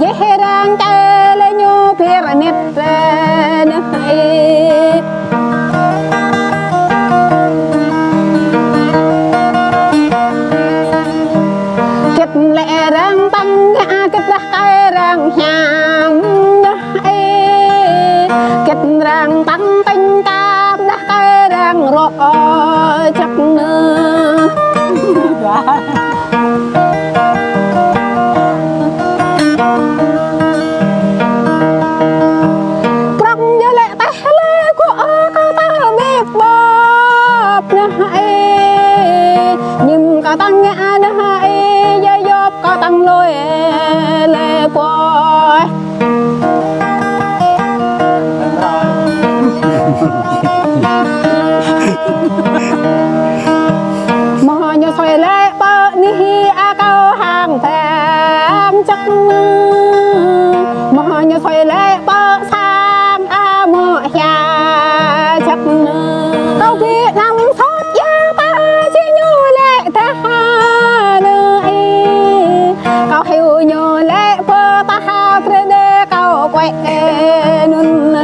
dễ răng tay lên nhau pyramid kết lệ răng tăng kết cái răng nhang kết răng tăng tinh cam cái răng rọ chắc nữa prong như lệ tay lệ của cao ta biết bóp nhưng cao tăng ngã dây dốt cao tăng lôi lệ của mò như xoay lệ bơ ni cao hàng thang chắc mò như xoay lệ bơ sang mò nhà chắc câu kia nằm sốt ya ta chỉ như lệ ta nơi câu hiểu như lệ bơ ta ha prede câu quay nun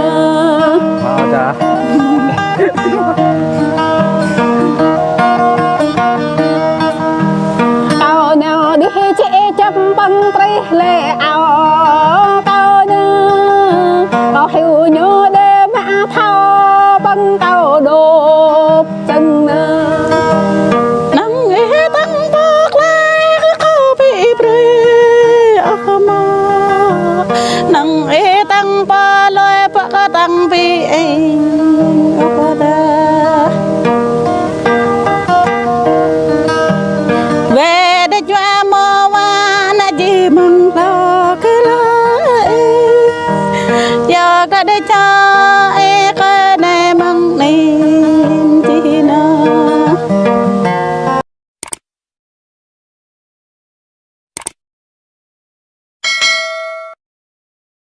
câu nào đi chế chấm băng tre lệ